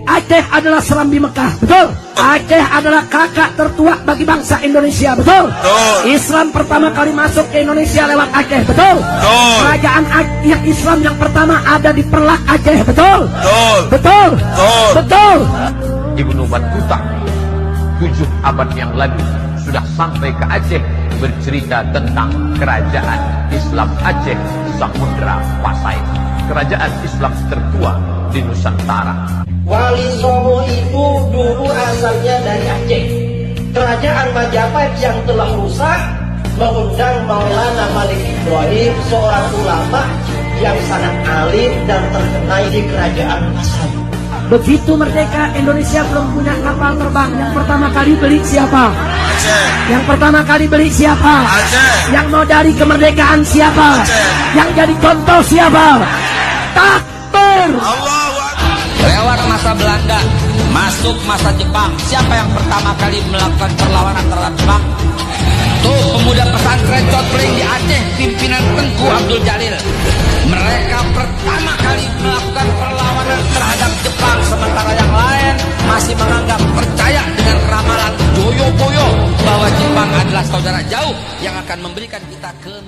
Aceh adalah Serambi Mekah, betul. Aceh adalah kakak tertua bagi bangsa Indonesia, betul. Islam pertama kali masuk ke Indonesia lewat Aceh, betul. Kerajaan yang Islam yang pertama ada di Perlak Aceh, betul. Betul. Betul. Ibnu Battuta 7 abad yang lalu sudah sampai ke Aceh, bercerita tentang kerajaan Islam Aceh Samudra Pasai, kerajaan Islam tertua di Nusantara. Wali Songo itu dulu asalnya dari Aceh. Kerajaan Majapahit yang telah rusak mengundang Maulana Malik Ibrahim, seorang ulama yang sangat alim dan terkenal di kerajaan Pasai. Begitu merdeka, Indonesia belum punya kapal terbang. Yang pertama kali beli siapa? Aceh. Yang pertama kali beli siapa? Aceh. Yang mau dari kemerdekaan siapa? Aceh. Yang jadi contoh siapa? Takbir. Lewat masa Belanda, masuk masa Jepang. Siapa yang pertama kali melakukan perlawanan terhadap Jepang? Tuh, pemuda pesantren Cotpring di Aceh, pimpinan Tengku Abdul Jalil. Mereka pertama kali melakukan perlawanan terhadap Jepang, sementara yang lain masih menganggap percaya dengan ramalan Joyo Boyo bahwa Jepang adalah saudara jauh yang akan memberikan kita kemerdekaan.